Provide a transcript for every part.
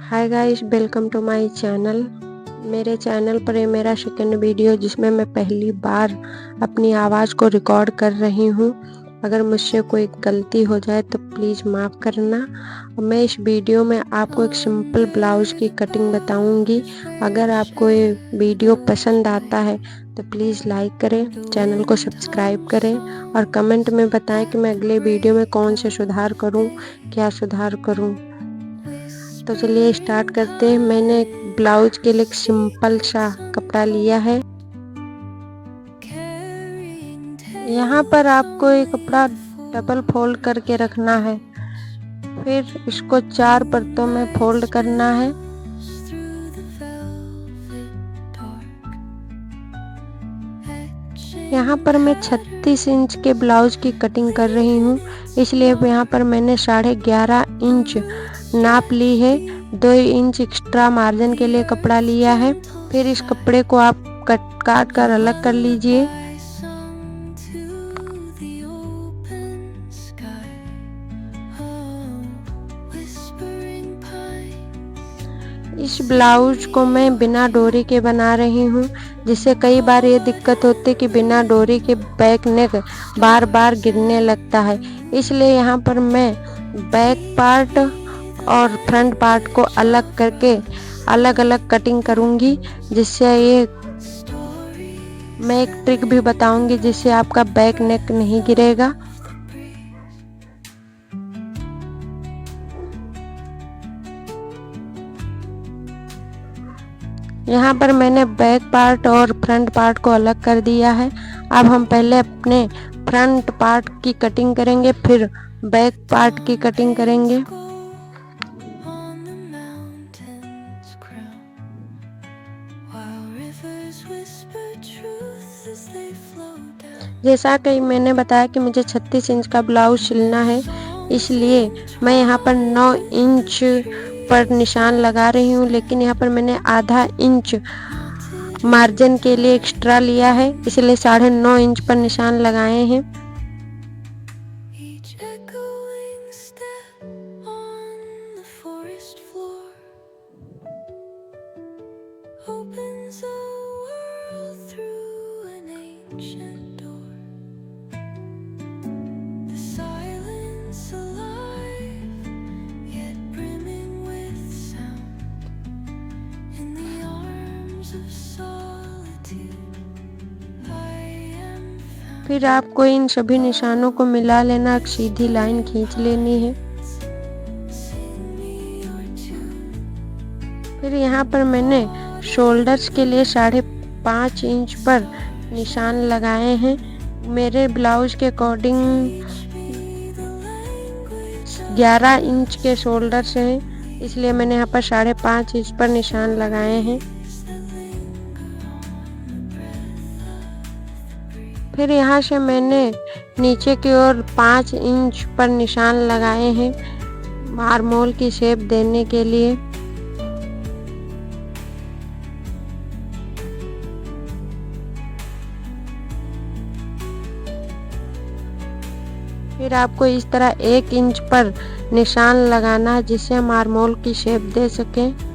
Hi guys, welcome to my channel. मेरे channel पर ये मेरा सेकंड वीडियो जिसमें मैं पहली बार अपनी आवाज़ को रिकॉर्ड कर रही हूँ। अगर मुझसे कोई गलती हो जाए तो प्लीज़ माफ़ करना। मैं इस वीडियो में आपको एक सिंपल ब्लाउज़ की कटिंग बताऊँगी। अगर आपको ये वीडियो पसंद आता है तो प्लीज़ लाइक करें, चैनल को सब्सक्राइब करें और कमेंट में बताएं कि मैं अगले वीडियो में कौन से सुधार करूँ, क्या सुधार करूँ। तो चलिए स्टार्ट करते हैं। मैंने एक ब्लाउज के लिए एक सिंपल सा कपड़ा लिया है। यहाँ पर आपको ये कपड़ा डबल फोल्ड करके रखना है, फिर इसको 4 परतों में फोल्ड करना है। यहाँ पर मैं 36 इंच के ब्लाउज की कटिंग कर रही हूँ, इसलिए यहाँ पर मैंने 11.5 इंच नाप ली है। 2 इंच एक्स्ट्रा मार्जिन के लिए कपड़ा लिया है। फिर इस कपड़े को आप काट कर अलग कर लीजिए। इस ब्लाउज को मैं बिना डोरी के बना रही हूँ, जिससे कई बार ये दिक्कत होती है कि बिना डोरी के बैक नेक बार बार गिरने लगता है। इसलिए यहाँ पर मैं बैक पार्ट और फ्रंट पार्ट को अलग करके अलग अलग कटिंग करूँगी, जिससे ये मैं एक ट्रिक भी बताऊँगी जिससे आपका बैक नेक नहीं गिरेगा। यहाँ पर मैंने बैक पार्ट और फ्रंट पार्ट को अलग कर दिया है। अब हम पहले अपने फ्रंट पार्ट की कटिंग करेंगे, फिर बैक पार्ट की कटिंग करेंगे। जैसा कि मैंने बताया कि मुझे 36 इंच का ब्लाउज सिलना है, इसलिए मैं यहाँ पर 9 इंच पर निशान लगा रही हूँ, लेकिन यहाँ पर मैंने आधा इंच मार्जिन के लिए एक्स्ट्रा लिया है, इसलिए 9.5 इंच पर निशान लगाए हैं। फिर आपको इन सभी निशानों को मिला लेना, एक सीधी लाइन खींच लेनी है। फिर यहाँ पर मैंने शोल्डर्स के लिए 5.5 इंच पर निशान लगाए हैं। मेरे ब्लाउज के अकॉर्डिंग 11 इंच के शोल्डर्स हैं, इसलिए मैंने यहाँ पर 5.5 इंच पर निशान लगाए हैं। फिर यहाँ से मैंने नीचे की ओर 5 इंच पर निशान लगाए हैं आर्महोल की शेप देने के लिए। फिर आपको इस तरह 1 इंच पर निशान लगाना है, जिससे हम आर्महोल की शेप दे सकें।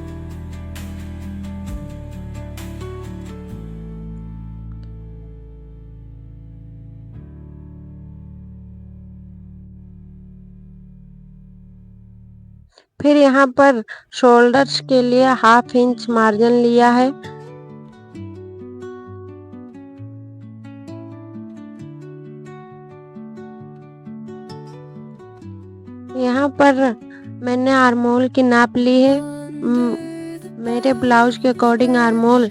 फिर यहाँ पर शोल्डर्स के लिए 1/2 इंच मार्जिन लिया है। यहाँ पर मैंने आर्महोल की नाप ली है। मेरे ब्लाउज के अकॉर्डिंग आर्महोल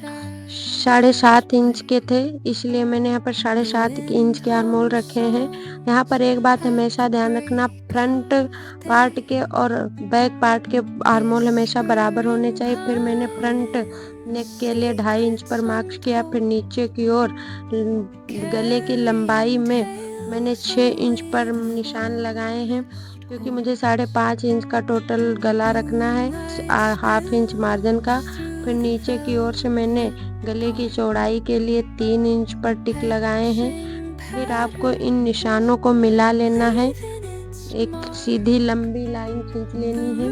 7.5 इंच के थे, इसलिए मैंने यहाँ पर 7.5 इंच के आर्महोल रखे हैं। यहाँ पर एक बात हमेशा ध्यान रखना, फ्रंट पार्ट के और बैक पार्ट के आर्महोल हमेशा बराबर होने चाहिए। फिर मैंने फ्रंट नेक के लिए 2.5 इंच पर मार्क्स किया। फिर नीचे की ओर गले की लंबाई में मैंने 6 इंच पर निशान लगाए हैं, क्योंकि मुझे 5.5 इंच का टोटल गला रखना है, 1/2 इंच मार्जिन का। फिर नीचे की ओर से मैंने गले की चौड़ाई के लिए 3 इंच पर टिक लगाए हैं। फिर आपको इन निशानों को मिला लेना है, एक सीधी लंबी लाइन खींच लेनी है।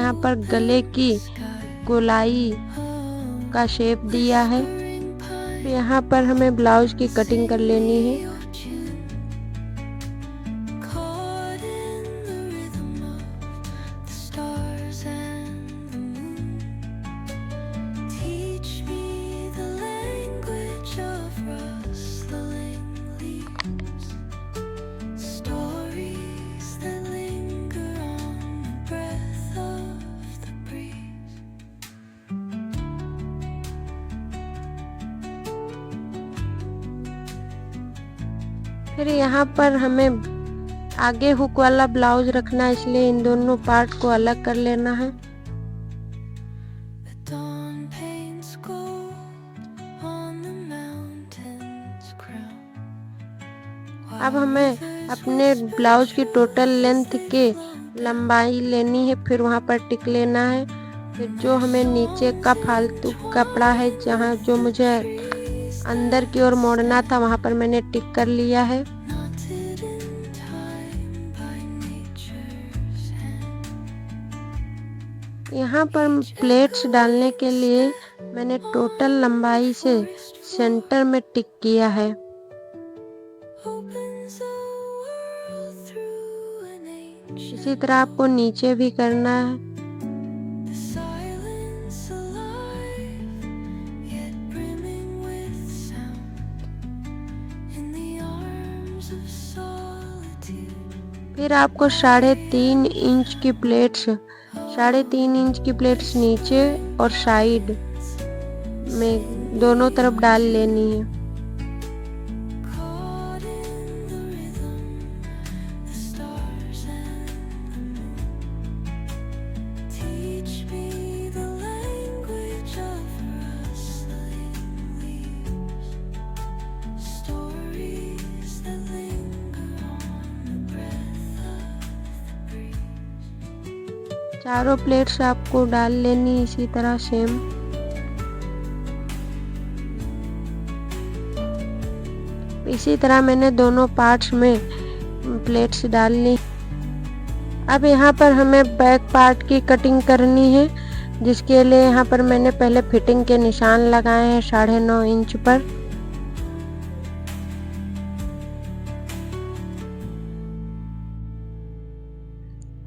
यहाँ पर गले की गोलाई का शेप दिया है। यहाँ पर हमें ब्लाउज की कटिंग कर लेनी है। फिर यहाँ पर हमें आगे हुक वाला ब्लाउज रखना है, इसलिए इन दोनों पार्ट को अलग कर लेना है। अब हमें अपने ब्लाउज की टोटल लेंथ के लंबाई लेनी है, फिर वहाँ पर टिक लेना है। फिर जो हमें नीचे का फालतू कपड़ा है, जहाँ जो मुझे अंदर की ओर मोड़ना था, वहाँ पर मैंने टिक कर लिया है। यहाँ पर प्लेट्स डालने के लिए मैंने टोटल लंबाई से सेंटर में टिक किया है। इसी तरह आपको नीचे भी करना है। फिर आपको 3.5 इंच की प्लेट्स नीचे और साइड में दोनों तरफ डाल लेनी है। चारों प्लेट्स आपको डाल लेनी इसी तरह सेम। इसी तरह मैंने दोनों पार्ट्स में प्लेट्स डाल ली। अब यहाँ पर हमें बैक पार्ट की कटिंग करनी है, जिसके लिए यहाँ पर मैंने पहले फिटिंग के निशान लगाए हैं 9.5 इंच पर।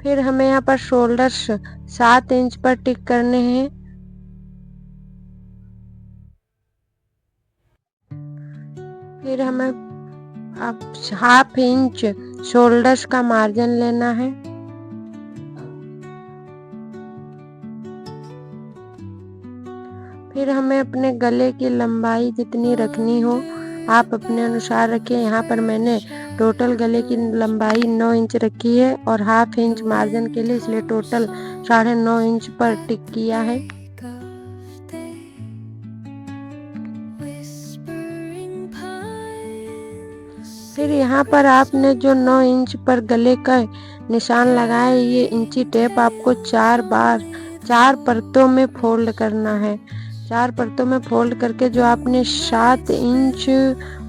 फिर हमें यहाँ पर शोल्डर्स 7 इंच पर टिक करने हैं। फिर हमें अब 1/2 इंच शोल्डर्स का मार्जिन लेना है। फिर हमें अपने गले की लंबाई जितनी रखनी हो आप अपने अनुसार रखें। यहाँ पर मैंने टोटल गले की लंबाई 9 इंच रखी है और 1/2 इंच मार्जिन के लिए, इसलिए टोटल 9.5 इंच पर टिक किया है। फिर यहाँ पर आपने जो 9 इंच पर गले का निशान लगाया, ये इंची टेप आपको 4 परतों में फोल्ड करना है। 4 परतों में फोल्ड करके जो आपने 7 इंच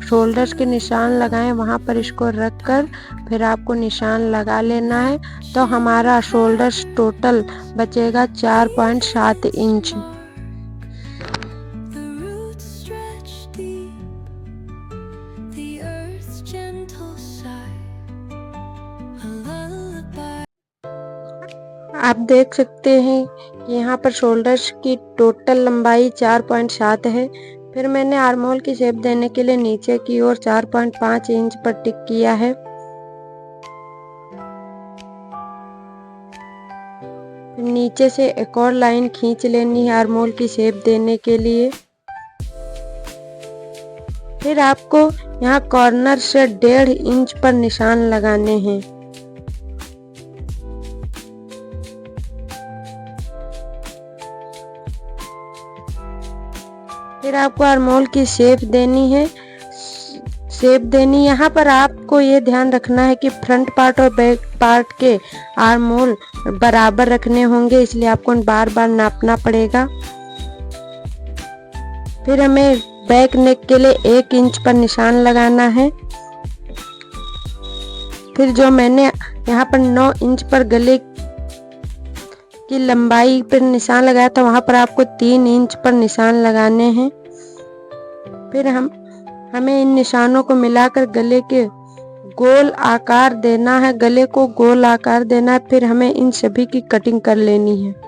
शोल्डर्स के निशान लगाए वहाँ पर इसको रख कर फिर आपको निशान लगा लेना है। तो हमारा शोल्डर्स टोटल बचेगा 4.7 इंच। आप देख सकते हैं कि यहाँ पर शोल्डर्स की टोटल लंबाई 4.7 है। फिर मैंने आर्महोल की शेप देने के लिए नीचे की ओर 4.5 इंच पर टिक किया है। फिर नीचे से एक और लाइन खींच लेनी है आर्महोल की शेप देने के लिए। फिर आपको यहाँ कॉर्नर से 1.5 इंच पर निशान लगाने हैं। फिर आपको आर्महोल की शेप देनी है। यहाँ पर आपको ये ध्यान रखना है कि फ्रंट पार्ट और बैक पार्ट के आर्महोल बराबर रखने होंगे, इसलिए आपको बार बार नापना पड़ेगा। फिर हमें बैक नेक के लिए 1 इंच पर निशान लगाना है। फिर जो मैंने यहाँ पर 9 इंच पर गले की लंबाई पर निशान लगाया था वहां पर आपको 3 इंच पर निशान लगाने हैं। फिर हमें इन निशानों को मिलाकर गले के गोल आकार देना है, गले को गोल आकार देना है। फिर हमें इन सभी की कटिंग कर लेनी है।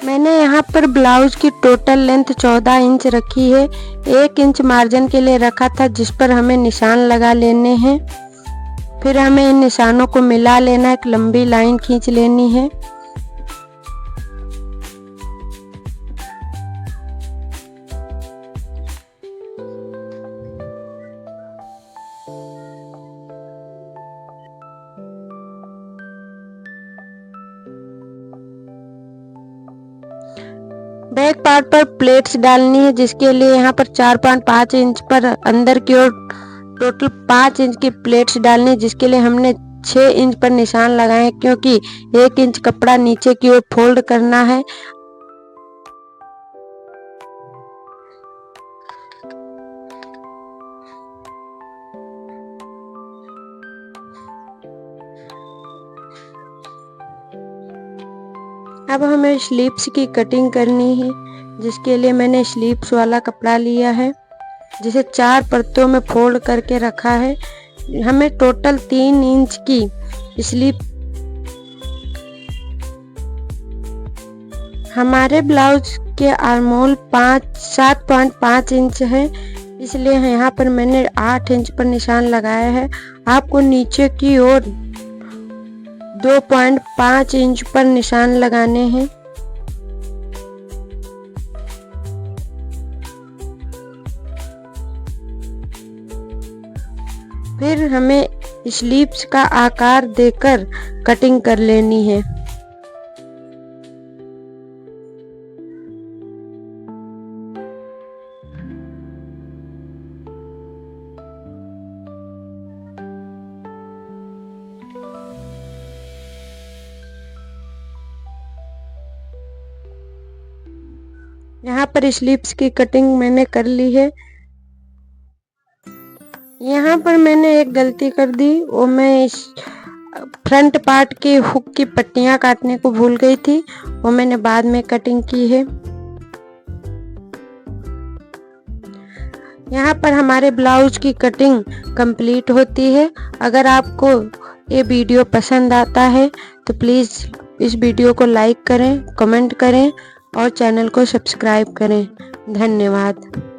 मैंने यहाँ पर ब्लाउज की टोटल लेंथ 14 इंच रखी है। 1 इंच मार्जिन के लिए रखा था जिस पर हमें निशान लगा लेने हैं। फिर हमें इन निशानों को मिला लेना, एक लंबी लाइन खींच लेनी है। बैक पार्ट पर प्लेट्स डालनी है जिसके लिए यहाँ पर 4.5 इंच पर अंदर की ओर टोटल 5 इंच की प्लेट्स डालनी है, जिसके लिए हमने 6 इंच पर निशान लगाए क्योंकि 1 इंच कपड़ा नीचे की ओर फोल्ड करना है। अब हमें स्लीव्स की कटिंग करनी है जिसके लिए मैंने स्लीव्स वाला कपड़ा लिया है जिसे 4 परतों में फोल्ड करके रखा है। हमें टोटल 3 इंच की स्लीव, हमारे ब्लाउज के आर्महोल 7.5 इंच है, इसलिए यहाँ पर मैंने 8 इंच पर निशान लगाया है। आपको नीचे की ओर 2.5 इंच पर निशान लगाने हैं। फिर हमें स्लीव्स का आकार देकर कटिंग कर लेनी है। यहाँ पर स्लीव्स की कटिंग मैंने कर ली है। यहाँ पर मैंने एक गलती कर दी, वो मैं इस फ्रंट पार्ट के हुक की पट्टियां काटने को भूल गई थी, वो मैंने बाद में कटिंग की है। यहाँ पर हमारे ब्लाउज की कटिंग कंप्लीट होती है। अगर आपको ये वीडियो पसंद आता है तो प्लीज़ इस वीडियो को लाइक करें, कमेंट करें और चैनल को सब्सक्राइब करें। धन्यवाद।